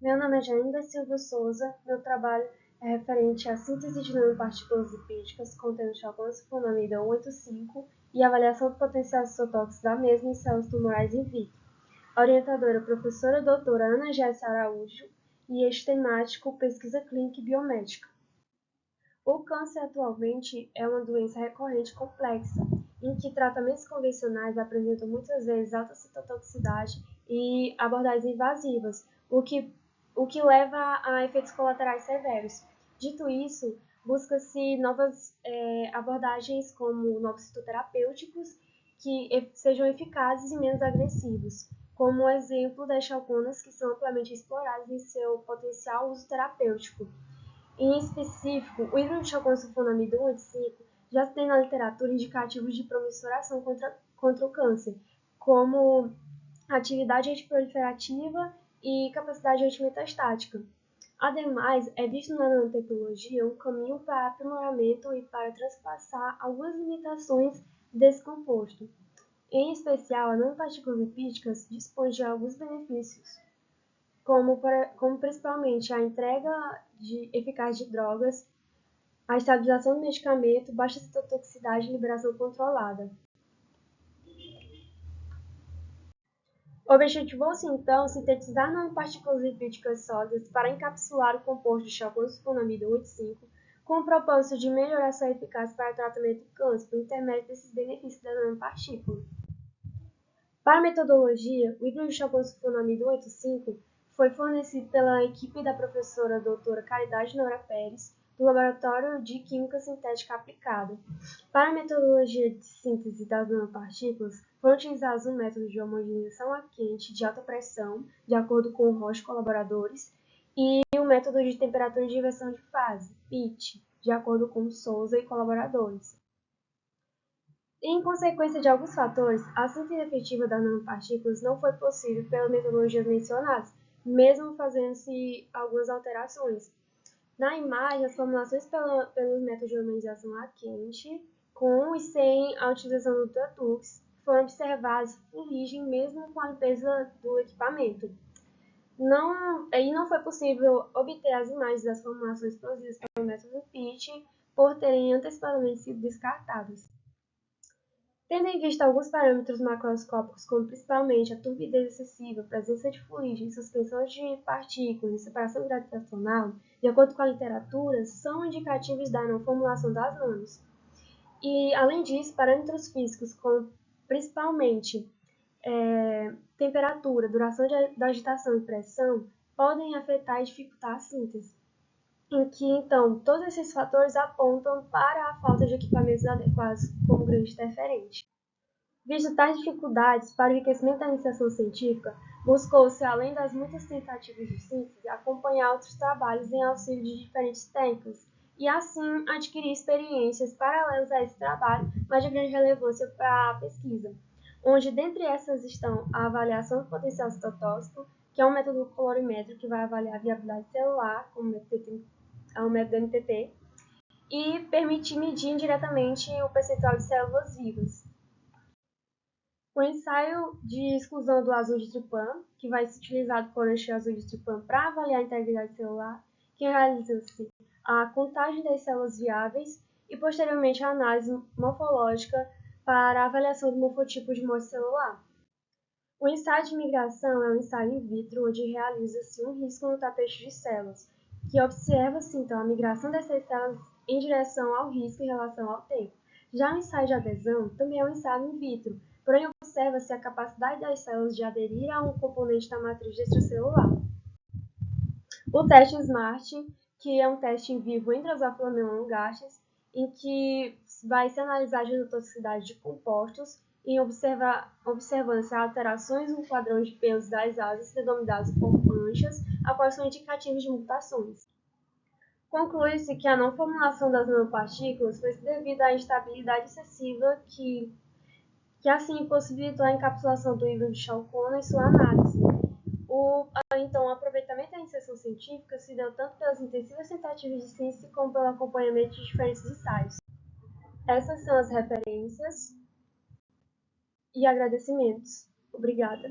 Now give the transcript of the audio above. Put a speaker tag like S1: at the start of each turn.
S1: Meu nome é Jainda Silva Souza. Meu trabalho é referente à síntese de nanopartículas lipídicas contendo chalcocilfonamida 185 e avaliação do potencial citotóxico da mesma em células tumorais in vitro. A orientadora é a professora doutora Ana Jéssica Araújo e eixo temático pesquisa clínica e biomédica. O câncer atualmente é uma doença recorrente complexa, em que tratamentos convencionais apresentam muitas vezes alta citotoxicidade e abordagens invasivas, o que leva a efeitos colaterais severos. Dito isso, busca-se novas abordagens como novos citoterapêuticos que sejam eficazes e menos agressivos, como o exemplo das chalconas, que são amplamente exploradas em seu potencial uso terapêutico. Em específico, o hidroxiclorofonamida 185 já se tem na literatura indicativos de promissora ação contra o câncer, como atividade antiproliferativa e capacidade antimetastática. Ademais, é visto na nanotecnologia um caminho para aprimoramento e para transpassar algumas limitações desse composto. Em especial, a nanopartículas lipídicas dispõe de alguns benefícios, como principalmente a entrega eficaz de drogas, a estabilização do medicamento, baixa citotoxicidade e liberação controlada. Objetivou-se, então, sintetizar nanopartículas lipídicas sólidas para encapsular o composto de chalcocilfonamida 185, com o propósito de melhorar sua eficácia para o tratamento do câncer por intermédio desses benefícios da nanopartícula. Para a metodologia, o hidroxiclorofonamida 185 foi fornecido pela equipe da professora doutora Caridade Nora Pérez, do Laboratório de Química Sintética Aplicada. Para a metodologia de síntese das nanopartículas, foram utilizados um método de homogeneização a quente de alta pressão, de acordo com o Roche e colaboradores, e o método de temperatura de inversão de fase, PIT, de acordo com Souza e colaboradores. Em consequência de alguns fatores, a síntese efetiva das nanopartículas não foi possível pelas metodologias mencionadas, mesmo fazendo-se algumas alterações. Na imagem, as formulações pelos métodos de homogenização a quente, com e sem a utilização do Ultratux, foram observadas fuligem mesmo com a limpeza do equipamento. Não foi possível obter as imagens das formulações produzidas pelo método PIT por terem antecipadamente sido descartadas. Tendo em vista alguns parâmetros macroscópicos, como principalmente a turbidez excessiva, presença de fuligem, suspensão de partículas e separação gravitacional, de acordo com a literatura, são indicativos da não formulação das nanos. E, além disso, parâmetros físicos, como principalmente temperatura, duração da agitação e pressão, podem afetar e dificultar a síntese. Em que, então, todos esses fatores apontam para a falta de equipamentos adequados como grande interferente. Visto tais dificuldades para o enriquecimento da iniciação científica, buscou-se, além das muitas tentativas de síntese, acompanhar outros trabalhos em auxílio de diferentes técnicas e, assim, adquirir experiências paralelas a esse trabalho, mas de grande relevância para a pesquisa, onde, dentre essas, estão a avaliação do potencial citotóxico, que é um método colorimétrico que vai avaliar a viabilidade celular, como o método MTT, e permitir medir indiretamente o percentual de células vivas. O ensaio de exclusão do azul de Trypan, que vai ser utilizado por azul de Trypan para avaliar a integridade celular, que realiza-se a contagem das células viáveis e, posteriormente, a análise morfológica para a avaliação do morfotipo de morte celular. O ensaio de migração é um ensaio in vitro onde realiza-se um risco no tapete de células, que observa-se, então, a migração dessas células em direção ao risco em relação ao tempo. Já o ensaio de adesão também é um ensaio in vitro, porém observa-se a capacidade das células de aderir a um componente da matriz extracelular. O teste SMART, que é um teste em vivo em Drosophila melanogaster, em que vai se analisar a genotoxicidade de compostos e observando-se alterações no padrão de pelos das asas predominadas por manchas, a quais são indicativos de mutações. Conclui-se que a não formulação das nanopartículas foi devido à instabilidade excessiva que assim possibilitou a encapsulação do híbrido de chalcona em sua análise. O aproveitamento da iniciação científica se deu tanto pelas intensivas tentativas de síntese como pelo acompanhamento de diferentes ensaios. Essas são as referências e agradecimentos. Obrigada.